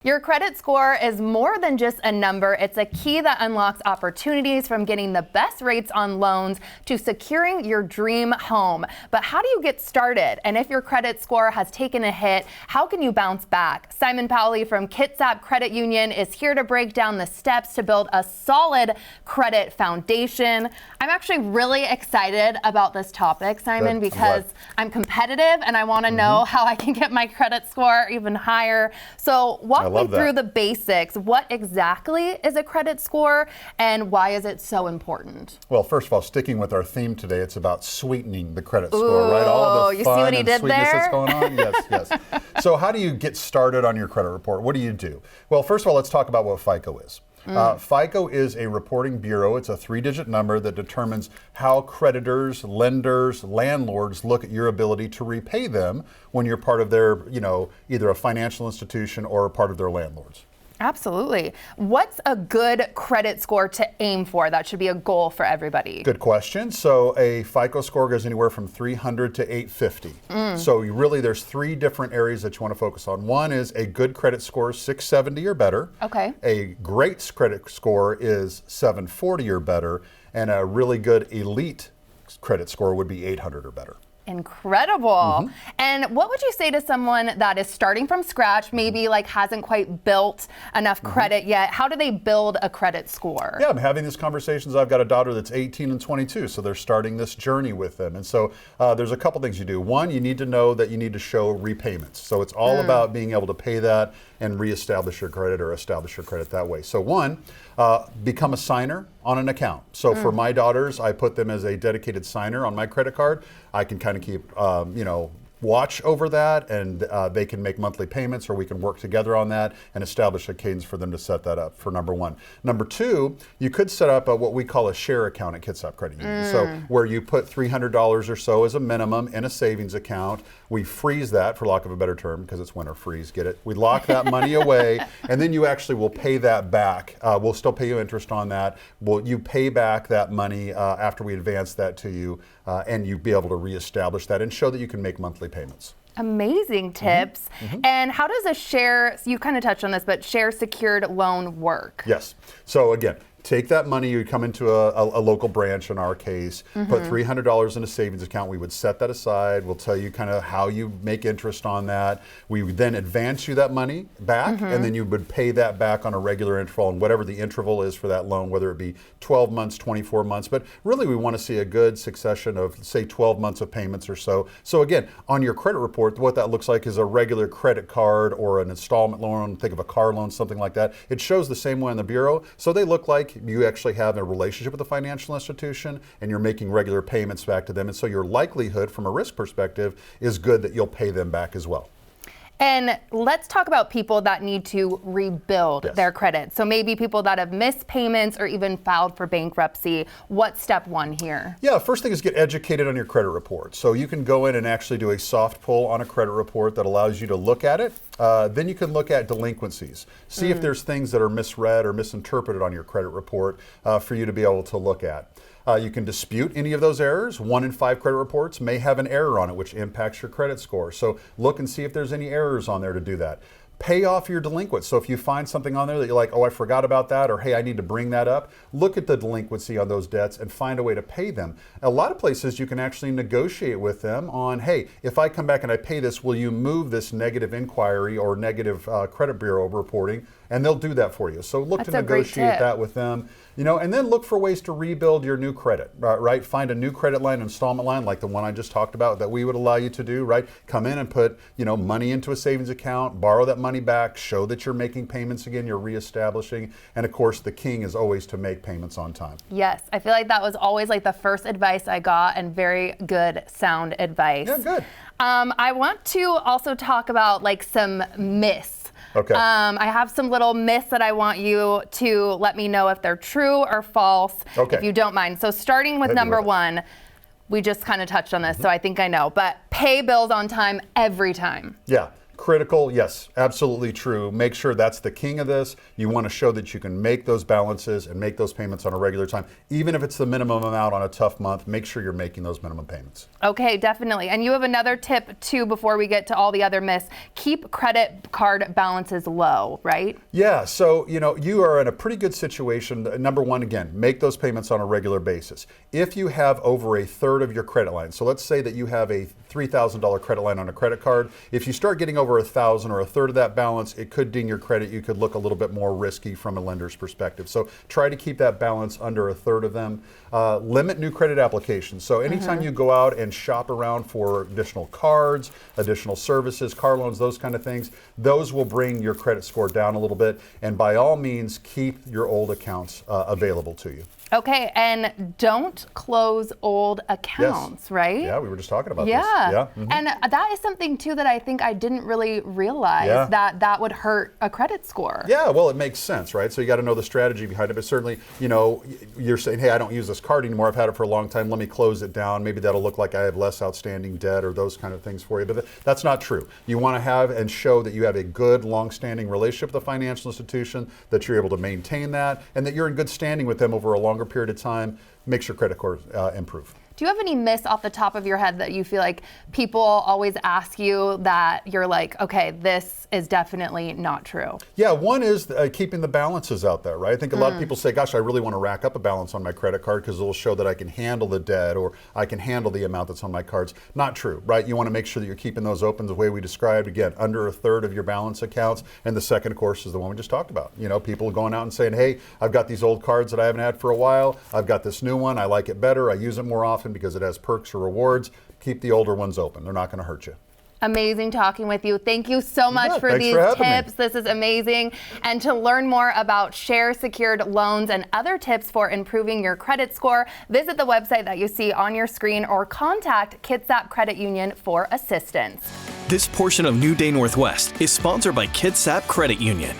Your credit score is more than just a number. It's a key that unlocks opportunities from getting the best rates on loans to securing your dream home. But how do you get started? And if your credit score has taken a hit, how can you bounce back? Simon Powley from Kitsap Credit Union is here to break down the steps to build a solid credit foundation. I'm actually really excited about this topic, Simon, because I'm competitive and I want to know how I can get my credit score even higher. So walk me through the basics. What exactly is a credit score and why is it so important? Well, first of all, sticking with our theme today, it's about sweetening the credit score, right? All the you fun see what he and did sweetness there? that's going on. Yes. So how do you get started on your credit report? What do you do? Well, first of all, let's talk about what FICO is. FICO is a reporting bureau. It's a 3-digit number that determines how creditors, lenders, landlords look at your ability to repay them when you're part of their, either a financial institution or a part of their landlords. Absolutely. What's a good credit score to aim for? That should be a goal for everybody. Good question. So a FICO score goes anywhere from 300 to 850. So there's 3 different areas that you want to focus on. One is a good credit score, 670 or better. Okay. A great credit score is 740 or better. And a really good elite credit score would be 800 or better. Incredible. And what would you say to someone that is starting from scratch, maybe hasn't quite built enough credit yet? How do they build a credit score? Yeah, I'm having these conversations. I've got a daughter that's 18 and 22, so they're starting this journey with them. And so there's a couple things you do. One, you need to know that you need to show repayments. So it's all about being able to pay that and reestablish your credit or establish your credit that way. So one, become a signer on an account. So for my daughters, I put them as a dedicated signer on my credit card. I can kind of keep, watch over that, and they can make monthly payments, or we can work together on that and establish a cadence for them to set that up for number one. Number two, you could set up what we call a share account at Kitsap Credit Union. So where you put $300 or so as a minimum in a savings account. We freeze that, for lack of a better term, because it's winter freeze, get it? We lock that money away, and then you actually will pay that back. We'll still pay you interest on that. You pay back that money after we advance that to you, and you'll be able to reestablish that and show that you can make monthly payments. Amazing tips. And how does a share, you kind of touched on this, but share secured loan work? Yes. So again, take that money, you come into a local branch in our case, put $300 in a savings account. We would set that aside. We'll tell you kind of how you make interest on that. We would then advance you that money back, and then you would pay that back on a regular interval, and whatever the interval is for that loan, whether it be 12 months, 24 months. But really, we want to see a good succession of, say, 12 months of payments or so. So again, on your credit report, what that looks like is a regular credit card or an installment loan. Think of a car loan, something like that. It shows the same way in the bureau. So they look like you actually have a relationship with a financial institution and you're making regular payments back to them. And so your likelihood from a risk perspective is good that you'll pay them back as well. And let's talk about people that need to rebuild their credit. So maybe people that have missed payments or even filed for bankruptcy. What's step one here? Yeah, first thing is get educated on your credit report. So you can go in and actually do a soft pull on a credit report that allows you to look at it. Then you can look at delinquencies. See if there's things that are misread or misinterpreted on your credit report for you to be able to look at. You can dispute any of those errors. 1 in 5 credit reports may have an error on it, which impacts your credit score. So look and see if there's any errors on there to do that. Pay off your delinquents. So if you find something on there that you're like, oh, I forgot about that, or hey, I need to bring that up, look at the delinquency on those debts and find a way to pay them. A lot of places you can actually negotiate with them on, hey, if I come back and I pay this, will you move this negative inquiry or negative credit bureau reporting? And they'll do that for you. So look to negotiate that with them, and then look for ways to rebuild your new credit, right? Find a new credit line, installment line, like the one I just talked about that we would allow you to do, right? Come in and put, money into a savings account, borrow that money back, show that you're making payments again, you're reestablishing. And of course, the king is always to make payments on time. Yes, I feel like that was always the first advice I got, and very good, sound advice. Yeah, good. I want to also talk about some myths. Okay. I have some little myths that I want you to let me know if they're true or false, if you don't mind. So starting with number one, we just kind of touched on this, so I think I know, but pay bills on time every time. Yeah. Critical, yes, absolutely true. Make sure that's the king of this. You want to show that you can make those balances and make those payments on a regular time. Even if it's the minimum amount on a tough month, make sure you're making those minimum payments. Okay, definitely. And you have another tip too before we get to all the other myths. Keep credit card balances low, right? Yeah, so you are in a pretty good situation. Number one, again, make those payments on a regular basis. If you have over a third of your credit line, so let's say that you have a $3,000 credit line on a credit card. If you start getting over $1,000 or a third of that balance, it could ding your credit. You could look a little bit more risky from a lender's perspective. So try to keep that balance under a third of them. Limit new credit applications. So anytime you go out and shop around for additional cards, additional services, car loans, those kind of things, those will bring your credit score down a little bit. And by all means, keep your old accounts available to you. Okay, and don't close old accounts, right? Yeah, we were just talking about this. Yeah. And that is something too that I think I didn't really realize that would hurt a credit score. Yeah, well, it makes sense, right? So you got to know the strategy behind it. But certainly, you're saying, hey, I don't use this card anymore. I've had it for a long time. Let me close it down. Maybe that'll look like I have less outstanding debt or those kind of things for you. But that's not true. You want to have and show that you have a good, long-standing relationship with the financial institution, that you're able to maintain that, and that you're in good standing with them over a longer period of time. Makes your credit score improve. Do you have any myths off the top of your head that you feel like people always ask you that you're like, okay, this is definitely not true? Yeah, one is keeping the balances out there, right? I think a lot of people say, gosh, I really want to rack up a balance on my credit card because it'll show that I can handle the debt or I can handle the amount that's on my cards. Not true, right? You want to make sure that you're keeping those open the way we described. Again, under a third of your balance accounts. And the second, of course, is the one we just talked about. People going out and saying, hey, I've got these old cards that I haven't had for a while. I've got this new one. I like it better. I use it more often because it has perks or rewards. Keep the older ones open. They're not going to hurt you. Amazing talking with you. Thank you so much for these tips. This is amazing. And to learn more about share secured loans and other tips for improving your credit score, visit the website that you see on your screen or contact Kitsap Credit Union for assistance. This portion of New Day Northwest is sponsored by Kitsap Credit Union.